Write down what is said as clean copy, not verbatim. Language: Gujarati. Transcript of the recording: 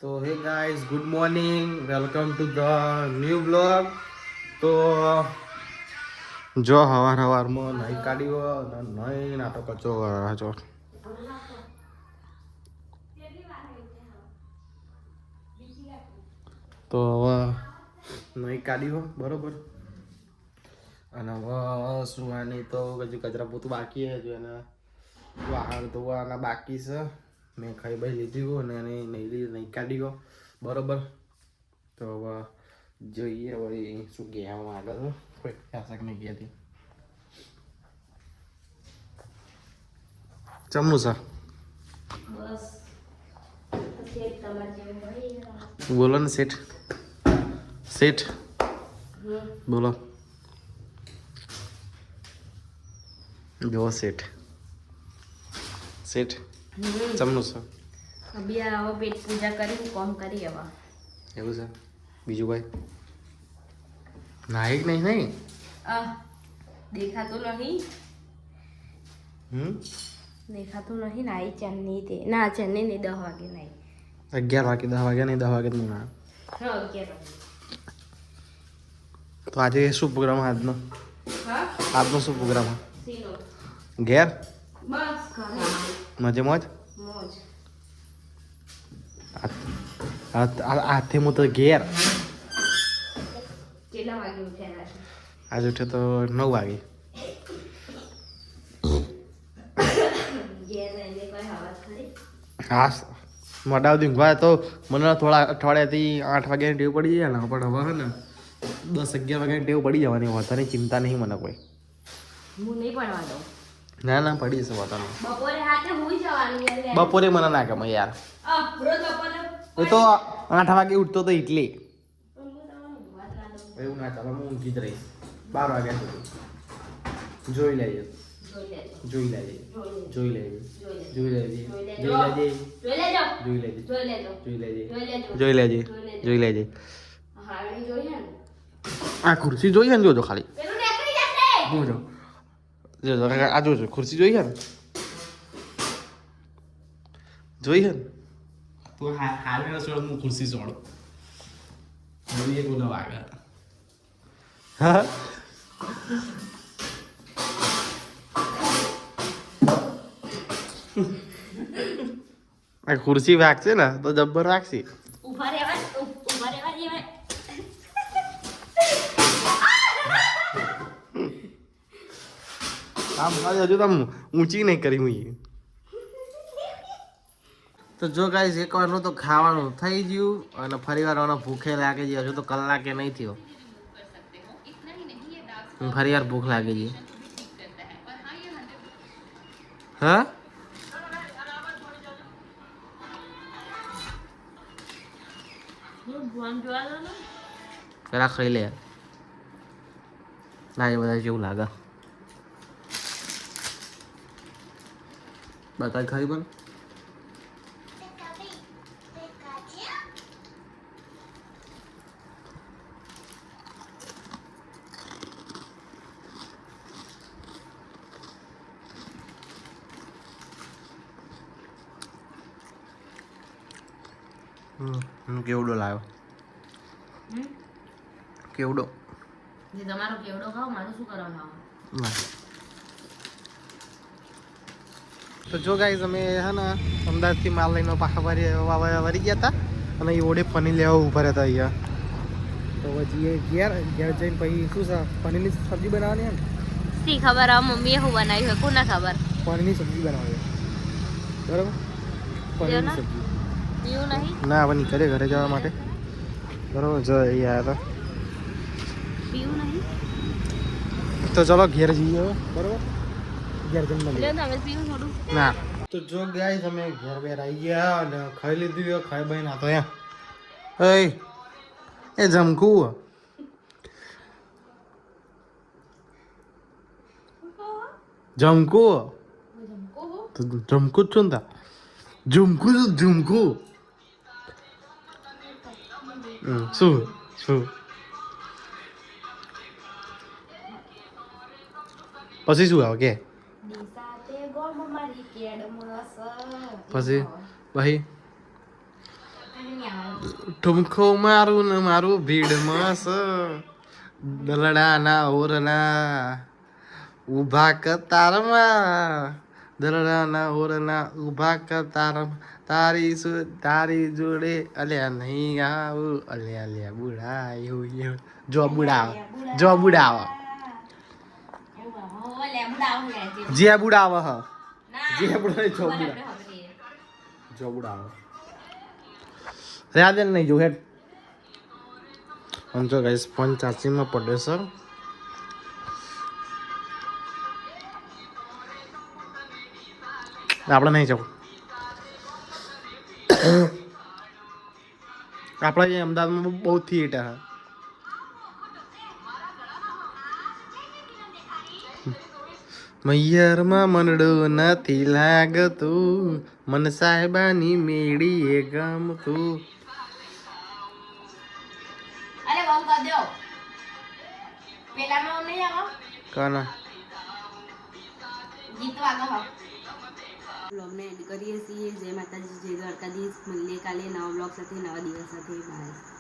તો hey guys, good morning, welcome to the new blog. તો જો હવારમાં નહીં કાઢ્યો નહીં નાટો કચો છો. તો હવે નહીં કાઢ્યો બરોબર. અને હવે સુવાની તો હજુ કચરા પોતું બાકી હજુ એને વાહન ધોવાના બાકી છે. મેં ખાઈ ભાઈ લીધી અને એને નહીં કાઢ્યો બરોબર. તો હવે જોઈએ વળી શું કહેવામાં આગળ કોઈ આશા નહીં કહેતી. ચમનું સર બોલો ને શેઠ. શેઠ બોલો. જો શેઠ શેઠ ચમનું સર અભી હવે પેટ પૂજા કરી કોમ કરી હવે એવું છે. બીજું ભાઈ નાઈક નહીં નહીં દેખાતું નહીં. દેખાતું નહીં નાઈ ચેન્નઈ તે ના ચેન્નઈ નહીં 10 વાગે નહીં 11 વાગે 10 વાગે નહીં 10 વાગે હું ના. હા 11 તો આજે શું પ્રોગ્રામ આજનો? હા આજનો શું પ્રોગ્રામ? સીનો ઘેર બસ ઘરે મજે મોજ મોજ. હાથે હું તો ઘેર. કેટલા વાગે ઉઠ્યા છે? આજે ઉઠે તો 9 વાગે. ઘેર રહીને કોઈ હવા ખરી? હા મોટા ઊંઘવા તો મને થોડા અઠવાડિયાથી 8 વાગ્યાની ટેવ પડી જાય ને, પણ હવે હે ને 10-11 વાગ્યાની ટેવ પડી જવાની. વાતાની ચિંતા નહીં મને કોઈ. હું નહીં ભણવા દઉં. ના ના પડી જશે વાતાનો. બપોરે હાથે હુઈ જવાનું યાર. બપોરે મને ના ગમે યાર. રોજ બપોરે એ તો 8 વાગે ઉઠતો તો એટલે એવું ના ચાલે. હું ઊંઘી જ રહીશ 12 વાગ્યા સુધી. જોઈ લેજે જોઈ લેજે જોઈ લેજે જોઈ લેજે જોઈ લેજે જોઈ લેજે જોઈ લેજે જોઈ લેજે જોઈ લેજે. આ ખુરશી જોઈ છે ને? જોજો ખાલી જોજો જોજો આ જોજો ખુરશી જોઈ છે ને? જોઈ છે ને? તો હાલ હું ખુરશી છોડો એક બોલો વાગે. હા આ ખુરશી વાગશે ને તો જબ્બર વાગશે. ઉભા રહેવા જેવાય. આમ હજુ તો ઊંચી નહીં કરી હું. તો જો ગાઈસ એક વારનું તો ખાવાનું થઈ ગયું અને ફરી વાર ભૂખે લાગે છે. હજુ તો કલાકે નહીં થયો. ફરી વાર ભૂખ લાગે છે. હા પેલા ખાઈ લે. ના એ બધા જેવું લાગે બતા ખાઈ પણ કેવડો લાવ્યો? કેવડો? જે તમારો કેવડો ખાવ મારું શું કરવાનું? તો જો ગાઈસ અમે હે ને અમદાવાદથી માલ લઈને પાછા વળી ગયા હતા અને એ ઓડે પનીર લેવા ઊભા રહેતા અહીંયા. તો પછી ઘેર જઈને પછી શું છે પનીરની સબ્જી બનાવવાની એમ શી ખબર આ મમ્મીએ શું બનાવ્યું હોય કોને ખબર. પનીરની સબ્જી બનાવવાની બરાબર. પનીરની સબ્જી પીવું નહીં ના હવે નીકળે ઘરે જવા માટે બરાબર. જો અહીંયા આવ્યા હતા. પીવું નહીં તો ચલો ઘેર જઈએ બરાબર. ઘેર જઈને મળીએ. તમે પીવું થોડું ના તો જો ગાઈસ અમે ઘેર બેર આવી ગયા અને ખાઈ લીધું. ખાઈ ભાઈ ના તો એ જમકું જમકું જમકું જ છું ને ઝુમકું ઝુમકું શું શું પછી શું આવે કે પછી ભાઈ ઠુમકો મારું ને મારું ભીડમાં સ દલડાના ઓરલા ઊભા કતારમાં દલડાના ઓરલા ઊભા કતારમાં તારી જોડે અલ્યા નહીં આવું અલ્યા અલ્યા બુડા એવું એવું જો બુડા જે બુડા હ જે બુડા જો બુડા રહ્યા દે નહીં જો હેડ આમ તો ગાઈસ ફોન ચાર્જિંગમાં પડ્યો સર આપણે નહીં જવું આપણા અહીંયા અમદાવાદમાં બહુ થિયેટર હા મૈયરમાં મનડું નથી લાગતું મન સાહેબાની મેળીએ ગમતું અરે બંધ કર દો પેલામાં નહીં આવો કાના ગીત વાગો હો બ્લોગને એડ કરીએ છીએ જય માતાજી જય દ્વારકાધીશ મળીએ કાલે નવા બ્લોગ સાથે નવા દિવસ સાથે બાય